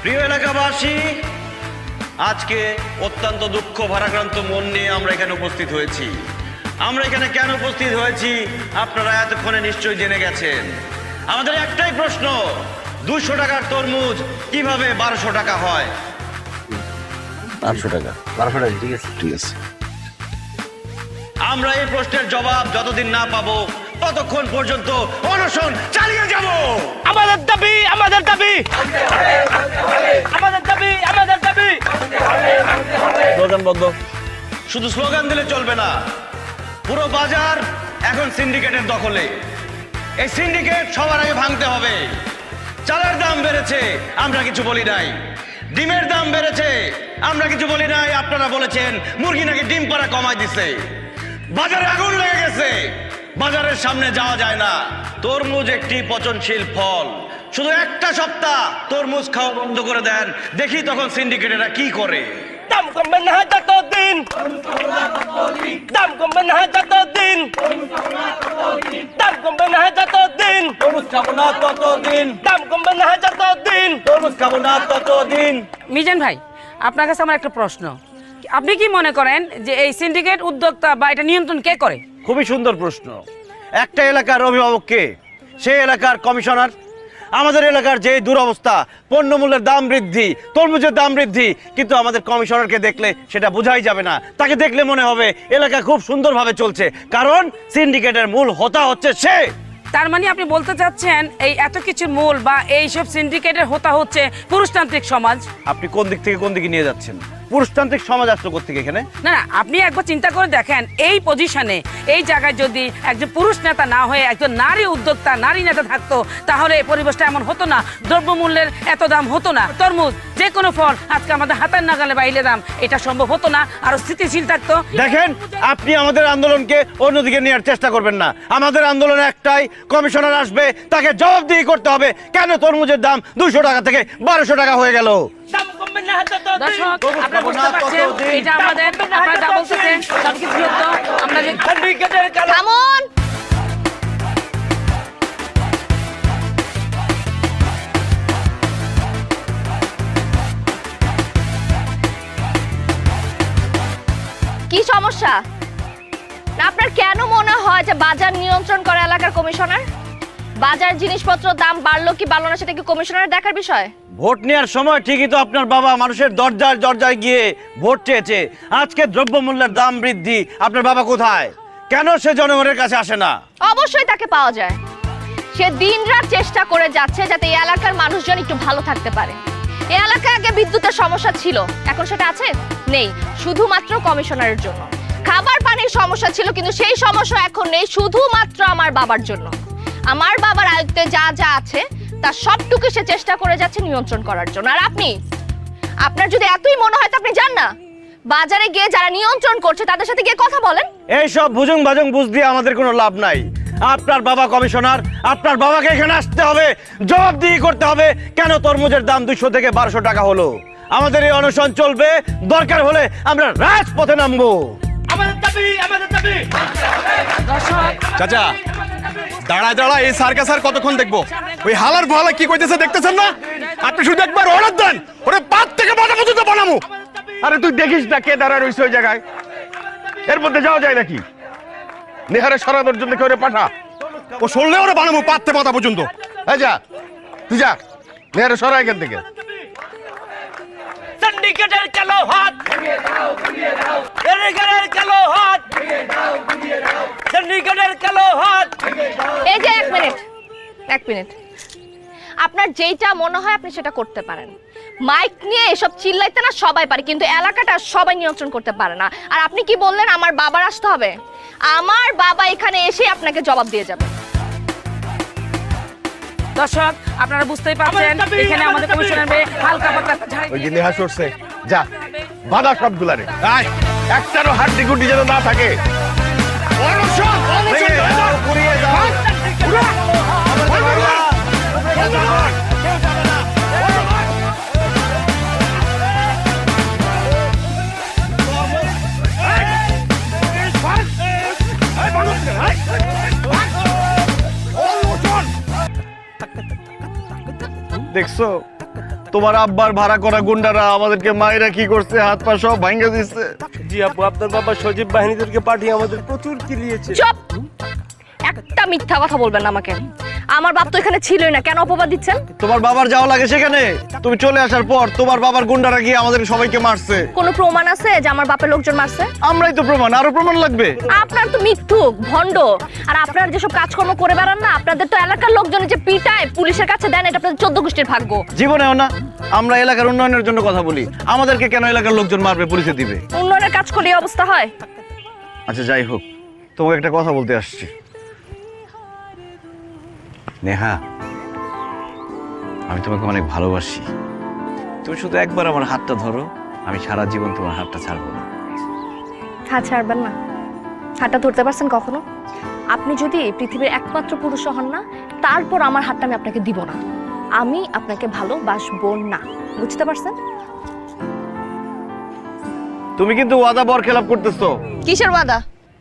প্রিয় এলাকাবাসী, আজকে অত্যন্ত দুঃখ ভারাক্রান্ত মন নিয়ে আমরা এখানে উপস্থিত হয়েছি। আমরা এখানে কেন উপস্থিত হয়েছি আপনারা এতক্ষণে নিশ্চয়ই জেনে গেছেন। আমাদের একটাই প্রশ্ন, 200 টাকার তরমুজ কিভাবে 1200 টাকা হয়? 1200 টাকা। 1200 টাকা, ঠিক আছে, ঠিক আছে। আমরা এই প্রশ্নের জবাব যতদিন না পাবো ততক্ষণ পর্যন্ত অনশন চালিয়ে যাব। আমাদের দাবি, আমাদের দাবি, আমাদের দাবি, আমাদের দাবি। স্লোগান বন্ধ। শুধু স্লোগান দিলে চলবে না, পুরো বাজার এখন সিন্ডিকেটের দখলে। এই সিন্ডিকেট সবার আগে ভাঙতে হবে। চালের দাম বেড়েছে, আমরা কিছু বলি নাই। ডিমের দাম বেড়েছে, আমরা কিছু বলি নাই। আপনারা বলেছেন মুরগি নাকি ডিম পাড়া কমাই দিছে। বাজারে আগুন লেগে গেছে, বাজারের সামনে যাওয়া যায় না। তরমুজ একটি পচনশীল ফল, শুধু একটা সপ্তাহ তরমুজ খাওয়া বন্ধ করে দেন, দেখি তখন সিন্ডিকেটেরা কি করে। দাম কমবে না যতদিন, দাম কমবে না যতদিন, দাম কমবে না যতদিন, তরমুজ খাবো না ততদিন, দাম কমবে না যতদিন, তরমুজ খাবো না ততদিন। মিজান ভাই, আপনার কাছে আমার একটা প্রশ্ন। আপনি কি মনে করেন যে এই সিন্ডিকেট উদ্যোক্তা বা এটা নিয়ন্ত্রণ কে করে? খুবই সুন্দর প্রশ্ন। একটা এলাকার অভিভাবক কে? সেই এলাকার কমিশনার। আমাদের এলাকার যে দুরবস্থা, পণ্যমূল্যের দাম বৃদ্ধি, তরমুজের দাম বৃদ্ধি, কিন্তু আমাদের কমিশনারকে দেখলে সেটা বোঝাই যাবে না। তাকে দেখলে মনে হবে এলাকা খুব সুন্দরভাবে চলছে, কারণ সিন্ডিকেটের মূল হোতা হচ্ছে সে। তার মানে আপনি বলতে চাচ্ছেন এই এত কিছুর মূল বা এইসব সিন্ডিকেটের হোতা হচ্ছে পুরুষতান্ত্রিক সমাজ? আপনি কোন দিক থেকে কোন দিকে নিয়ে যাচ্ছেন? পুরুষতান্ত্রিক সমাজ আসলো কোত্থেকে এখানে? না না, আপনি একবার চিন্তা করে দেখেন, এই পজিশনে এই জায়গায় যদি একজন পুরুষ নেতা না হয়ে একজন নারী উদ্যোক্তা, নারী নেতা থাকতো, তাহলে এই পরিবেশটা এমন হতো না, দ্রব্যমূল্যের এত দাম হতো না, তরমুজ যে কোনো ফল আজকে আমাদের হাতের নাগালে বাইরে দাম, এটা সম্ভব হতো না, আরো স্থিতিশীল থাকতো। দেখেন, আপনি আমাদের আন্দোলনকে অন্যদিকে নেওয়ার চেষ্টা করবেন না। আমাদের আন্দোলন একটাই, কমিশনার আসবে, তাকে জবাবদিহি করতে হবে কেন তরমুজের দাম 200 টাকা থেকে 1200 টাকা হয়ে গেল। দাম কমবে না যতদিন। দর্শক, আপনারা বুঝতে পারছেন এটা আমাদের, আপনারা যা বলতেছেন সবকিছু সত্য। আমরা যে সিন্ডিকেটের কালো থামুন। কি সমস্যা? না, আপনার কেন মনে হয় যে বাজার নিয়ন্ত্রণ করে এলাকার কমিশনার? বাজার জিনিসপত্রের দাম বাড়লো কি বাড়লো না সেটা কি কমিশনারের দেখার বিষয়? ভোট নেওয়ার সময় ঠিকই তো আপনার বাবা মানুষের দরজায় দরজায় গিয়ে ভোট চেয়েছে। আজকে দ্রব্যমূল্যের দাম বৃদ্ধি, আপনার বাবা কোথায়? কেন সে জনগণের কাছে আসে না? অবশ্যই তাকে পাওয়া যায়। সে দিনরাত চেষ্টা করে যাচ্ছে যাতে এই এলাকার মানুষজন একটু ভালো থাকতে পারে। এই এলাকায় আগে বিদ্যুতের সমস্যা ছিল, এখন সেটা আছে? নেই, শুধুমাত্র কমিশনারের জন্য। খাবার পানির সমস্যা ছিল, কিন্তু সেই সমস্যা এখন নেই, শুধুমাত্র আমার বাবার জন্য। আমার বাবার আয়ত্তে যা যা আছে তার সবটুকু সে চেষ্টা করে যাচ্ছে নিয়ন্ত্রণ করার জন্য। আর আপনি, আপনার যদি এতই মনে হয় তো আপনি যান না, বাজারে গিয়ে যারা নিয়ন্ত্রণ করছে তাদের সাথে গিয়ে কথা বলেন। এইসব ভুজুং বাজুং বুঝ দিয়ে আমাদের কোনো লাভ নাই। আপনার বাবা কমিশনার, আপনার বাবাকে এখানে আসতে হবে, জবাবদিহি করতে হবে কেন তরমুজের দাম 200 থেকে 1200 টাকা হলো। আমাদের এই অনশন চলবে, দরকার হলে আমরা রাজপথে নামবো। আমাদের দাবি, আমাদের দাবি। দর্শক, চাচা, দাঁড়ায় দাঁড়ায় এই সার্কাস আর কতক্ষণ দেখবো? ওই হালার ভালা কি কইতেছে দেখতেছেন না? আপনি শুধু একবার অর্ডার দেন, ওরে পাত থেকে মাথা পর্যন্ত বানামু। আরে তুই দেখিস না কে দাঁড়ায় রইছে ওই জায়গায়, এর মধ্যে যাওয়া যায় নাকি? নেহারে সরানোর জন্য কেউ পাঠা, ও শুনলে ওরে বানামু পাত থেকে মাথা পর্যন্ত। এই যা, তুই যা, নেহারে সরা এখান থেকে। সিন্ডিকেটের কালো হাত ভেঙে দাও, গুড়িয়ে দাও। সিন্ডিকেটের কালো হাত ভেঙে দাও, গুড়িয়ে দাও। সিন্ডিকেটের কালো হাত ভেঙে দাও। এই যে এক মিনিট, আপনার যেইটা মনে হয় আপনি সেটা করতে পারেন। মাইক নিয়ে এসব চিল্লাইতে না সবাই পারে, কিন্তু এলাকাটা সবাই নিয়ন্ত্রণ করতে পারে না। আর আপনি কি বললেন আমার বাবার আসতে হবে? আমার বাবা এখানে এসে আপনাকে জবাব দিয়ে যাবে। দর্শক, আপনারা বুঝতেই পারছেন এখানে আমাদের কমিশনার হালকা পাতলা ঝাড়ি ওই যে নেহা সরছে, যা বাধা সবগুলারে, আয় একটারও হাড্ডি গুড্ডি যেন না থাকে। অনশন, অনশন পুড়িয়ে দাও। দেখছো, তোমার আব্বার ভাড়া করা গুন্ডারা আমাদেরকে মায়েরা কি করছে, হাত পা সব ভাঙে দিচ্ছে। জি আপু, আপনার বাবা সজীব বাহিনীদেরকে পাঠিয়ে আমাদের প্রচুর কিলিয়েছে। চুপ! একটা মিথ্যা কথা বলবেন না আমাকে। আমার বাপ তো এখানে ছিলই না, কেন অপবাদ দিচ্ছেন? তোমার বাবার যাওয়া লাগে সেখানে? তুমি চলে আসার পর তোমার বাবার গুন্ডারা গিয়ে আমাদের সবাইকে মারছে। কোনো প্রমাণ আছে যে আমার বাপের লোকজন মারছে? আমরাই তো প্রমাণ, আরো প্রমাণ লাগবে? আপনার তো মিথ্যুক, ভণ্ড। আর আপনার যেসব কাজকর্ম করে বেড়ান না, আপনাদের তো এলাকার লোকজন যে পিটায় পুলিশের কাছে দেন, এটা আপনাদের 14 গোষ্ঠীর ভাগ্য। জীবনেও না। আমরা এলাকার উন্নয়নের জন্য কথা বলি, আমাদেরকে কেন এলাকার লোকজন মারবে, পুলিশে দিবে? উন্নয়নের কাজ করলে এই অবস্থা হয়? আচ্ছা যাই হোক, তোমাকে একটা কথা বলতে আসছি। নেহা, আমি তোমাকে অনেক ভালোবাসি। তুমি শুধু একবার আমার হাতটা ধরো, আমি সারা জীবন তোমার হাতটা ছাড়বো না। হাত ছাড়বেন না? হাতটা ধরতে পারছেন কখনো? আপনি যদি পৃথিবীর একমাত্র পুরুষ হন না, তারপর আমার হাতটা আমি আপনাকে দিব না। আমি আপনাকে ভালোবাসবো না, বুঝতে পারছেন? তুমি কিন্তু ওয়াদা বরখেলাপ করতেছো। কিসের ওয়াদা?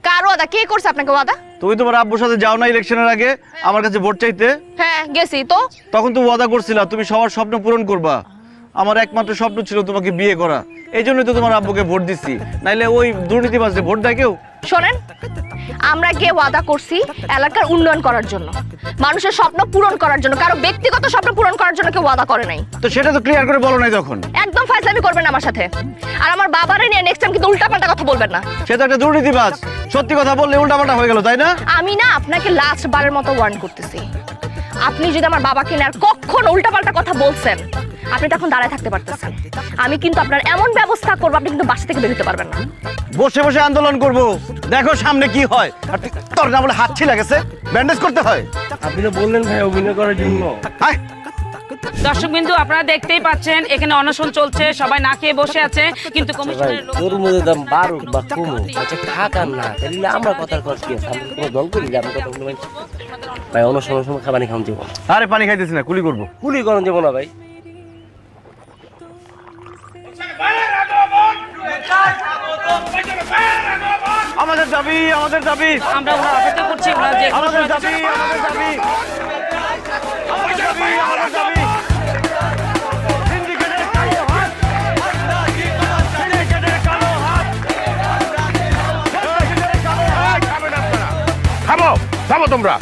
কার ওয়াদা? কে করছে আপনাকে ওয়াদা? তুমি তোমার আব্বুর সাথে যাও না ইলেকশনের আগে আমার কাছে ভোট চাইতে? হ্যাঁ গেছি তো। তখন তো ওয়াদা করছিলা তুমি সবার স্বপ্ন পূরণ করবা। আমার একমাত্র স্বপ্ন ছিল তোমাকে বিয়ে করা, এই জন্যই তো তোমার আব্বুকে ভোট দিচ্ছি, নাইলে ওই দুর্নীতিবাজে ভোট দেয় কেউ? শোনেন, আমরা গিয়ে ওয়াদা করছি এলাকার উন্নয়ন করার জন্য, মানুষের স্বপ্ন পূরণ করার জন্য, কারো ব্যক্তিগত স্বপ্ন পূরণ করার জন্য কেউ ওয়াদা করে নাই। তো সেটা তো ক্লিয়ার করে বলো নাই তখন। একদম ফাইজলামি করবেন না আমার সাথে। আর আমার বাবারে নিয়ে নেক্সট টাইম কিন্তু উল্টাপাল্টা কথা বলবেন না। সে তো একটা দুর্নীতিবাজ, সত্যি কথা বললে উল্টাপাল্টা হয়ে গেল, তাই না? আমি না আপনাকে লাস্ট বারের মতো ওয়ার্ন করতেছি, আপনি যদি আমার বাবাকে নিয়ে আর কখনো উল্টাপাল্টা কথা বলছেন, আপনি তখন দাঁড়ায় থাকতে পারতেছেন। আমি কিন্তু আপনার এমন ব্যবস্থা করবো, আপনি কিন্তু বাসা থেকে বেরোতে পারবেন না। বসে বসে আন্দোলন করব, দেখো সামনে কি হয়। আর তোর না বলে হাত ছিলা গেছে, ব্যান্ডেজ করতে হয়। আপনি তো বললেন ভাই অভিনয় করার জন্য। আয়, দর্শকবিন্দু, আপনারা দেখতেই পাচ্ছেন এখানে অনশন চলছে, সবাই না খেয়ে বসে আছে, কিন্তু কমিশনের লোক তরমুজের দাম বাড়ুক বা কমুক, আচ্ছা খাক আর না, তাহলে আমরা কথার কথা কি আছে? আমরা কোনো দল করি যে আমরা কথা বলতে ভাই? অন্য সময় খাবারই খাওয়া যাবো। আরে পানি খাইতেছি না, কুলি করবো। কুলি করেন যাবো না ভাই। আমাদের দাবি, আমাদের দাবি, আমরা ওনার অপেক্ষা করছি, ওনার যে আমাদের দাবি, আমাদের দাবি, আমাদের দাবি, আমাদের দাবি। সিন্ডিকেটের কালো হাত, সিন্ডিকেটের কালো হাত, থামো থামো তোমরা।